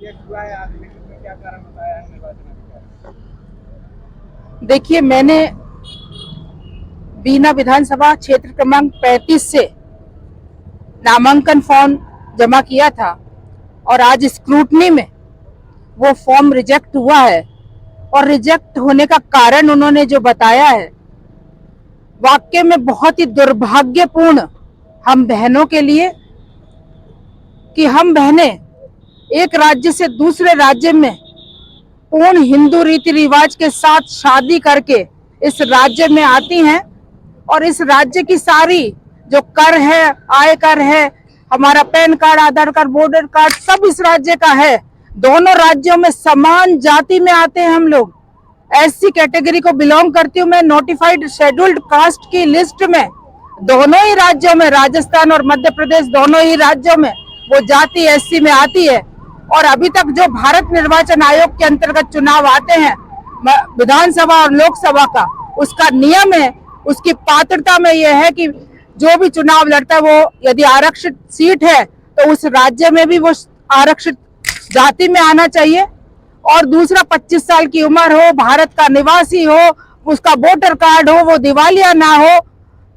Reject हुआ है आज, लेकिन क्या कारण बताया है निर्वाचन अधिकारी? देखिए, मैंने बीना विधानसभा क्षेत्र क्रमांक 35 से नामांकन फॉर्म जमा किया था और आज स्क्रूटनी में वो फॉर्म रिजेक्ट हुआ है। और रिजेक्ट होने का कारण उन्होंने जो बताया है, वाकई में बहुत ही दुर्भाग्यपूर्ण हम बहनों के लिए, कि हम बहनें एक राज्य से दूसरे राज्य में पूर्ण हिंदू रीति रिवाज के साथ शादी करके इस राज्य में आती हैं और इस राज्य की सारी जो कर है, आय कर है, हमारा पैन कार्ड, आधार कार्ड, वोटर कार्ड, सब इस राज्य का है। दोनों राज्यों में समान जाति में आते हैं हम लोग। एससी कैटेगरी को बिलोंग करती हूँ मैं। नोटिफाइड शेड्यूल्ड कास्ट की लिस्ट में दोनों ही राज्यों में, राजस्थान और मध्य प्रदेश दोनों ही राज्यों में वो जाति एससी में आती है। और अभी तक जो भारत निर्वाचन आयोग के अंतर्गत चुनाव आते हैं, विधानसभा और लोकसभा का, उसका नियम है, उसकी पात्रता में यह है कि जो भी चुनाव लड़ता है वो यदि आरक्षित सीट है तो उस राज्य में भी वो आरक्षित जाति में आना चाहिए। और दूसरा, 25 साल की उम्र हो, भारत का निवासी हो, उसका वोटर कार्ड हो, वो दिवालिया ना हो।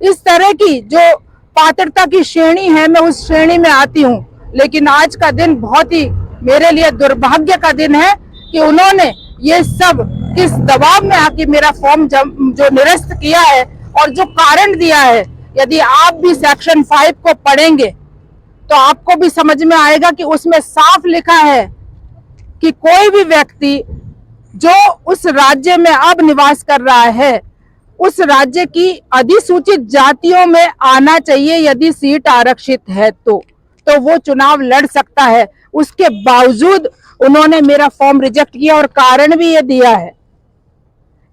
इस तरह की जो पात्रता की श्रेणी है, मैं उस श्रेणी में आती हूँ। लेकिन आज का दिन बहुत ही मेरे लिए दुर्भाग्य का दिन है कि उन्होंने ये सब किस दबाव में आके मेरा फॉर्म जो निरस्त किया है और जो कारण दिया है। यदि आप भी सेक्शन 5 को पढ़ेंगे तो आपको भी समझ में आएगा कि उसमें साफ लिखा है कि कोई भी व्यक्ति जो उस राज्य में अब निवास कर रहा है, उस राज्य की अधिसूचित जातियों में आना चाहिए। यदि सीट आरक्षित है तो वो चुनाव लड़ सकता है। उसके बावजूद उन्होंने मेरा फॉर्म रिजेक्ट किया और कारण भी ये दिया है।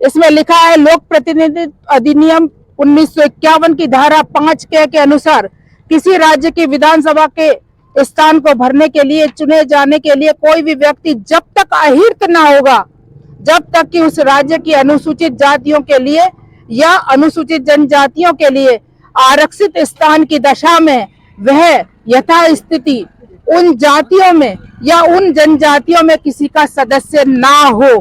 इसमें लिखा है, लोक प्रतिनिधित्व अधिनियम 1951 की धारा 5 के अनुसार किसी राज्य की विधानसभा के स्थान को भरने के लिए, चुने जाने के लिए कोई भी व्यक्ति जब तक अहिर्त ना होगा, जब तक कि उस राज्य की अनुसूचित जातियों के लिए या अनुसूचित जनजातियों के लिए आरक्षित स्थान की दशा में वह यथास्थिति उन जातियों में या उन जनजातियों में किसी का सदस्य ना हो,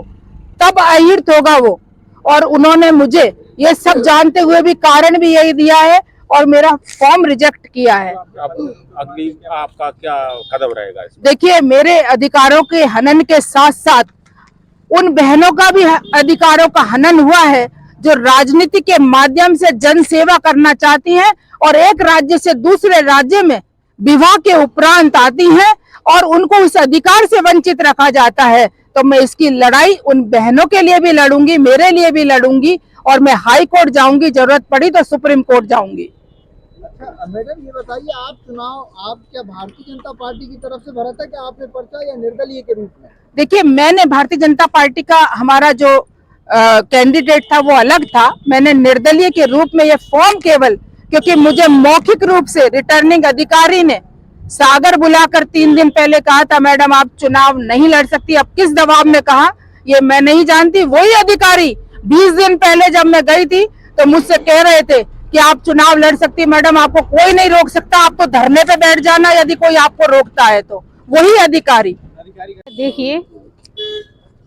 तब अहिर्त होगा वो। और उन्होंने मुझे ये सब जानते हुए भी कारण भी यही दिया है और मेरा फॉर्म रिजेक्ट किया है। अगली आपका क्या कदम रहेगा इसमें? देखिए, मेरे अधिकारों के हनन के साथ साथ उन बहनों का भी अधिकारों का हनन हुआ है जो राजनीति के माध्यम से जन सेवा करना चाहती हैं और एक राज्य से दूसरे राज्य में विवाह के उपरांत आती हैं और उनको उस अधिकार से वंचित रखा जाता है। तो मैं इसकी लड़ाई उन बहनों के लिए भी लड़ूंगी, मेरे लिए भी लड़ूंगी और मैं हाई कोर्ट जाऊंगी, जरूरत पड़ी तो सुप्रीम कोर्ट जाऊंगी। अच्छा मैडम, ये बताइए, आप चुनाव आप क्या भारतीय जनता पार्टी की तरफ से भरा था क्या आपने पर्चा, या निर्दलीय के रूप में? देखिए, मैंने भारतीय जनता पार्टी का, हमारा जो कैंडिडेट था वो अलग था। मैंने निर्दलीय के रूप में ये फॉर्म केवल क्योंकि मुझे मौखिक रूप से रिटर्निंग अधिकारी ने सागर बुलाकर 3 दिन पहले कहा था, मैडम आप चुनाव नहीं लड़ सकती। अब किस दबाव में कहा ये मैं नहीं जानती। वही अधिकारी 20 दिन पहले जब मैं गई थी तो मुझसे कह रहे थे कि आप चुनाव लड़ सकती मैडम, आपको कोई नहीं रोक सकता, आप तो धरने पे बैठ जाना यदि कोई आपको रोकता है तो। वही अधिकारी। देखिए,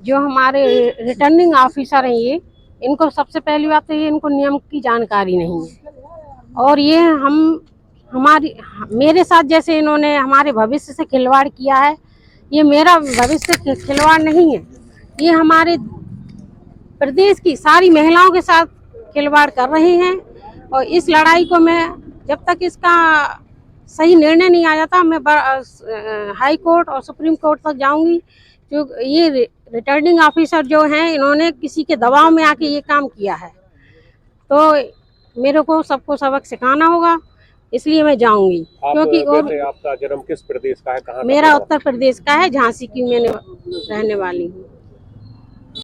जो हमारे रिटर्निंग ऑफिसर हैं, ये इनको सबसे पहली बात तो ये इनको नियम की जानकारी नहीं है और ये मेरे साथ जैसे इन्होंने हमारे भविष्य से खिलवाड़ किया है। ये मेरा भविष्य खिलवाड़ नहीं है, ये हमारे प्रदेश की सारी महिलाओं के साथ खिलवाड़ कर रहे हैं। और इस लड़ाई को मैं जब तक इसका सही निर्णय नहीं आ जाता, मैं हाई कोर्ट और सुप्रीम कोर्ट तक जाऊंगी। जो ये रिटर्निंग ऑफिसर जो हैं, इन्होंने किसी के दबाव में आके ये काम किया है, तो मेरे को सबको सबक सिखाना होगा, इसलिए मैं जाऊंगी। क्योंकि आपका जन्म किस प्रदेश का है, कहाँ? मेरा उत्तर प्रदेश का है, झांसी की मैं रहने वाली हूँ।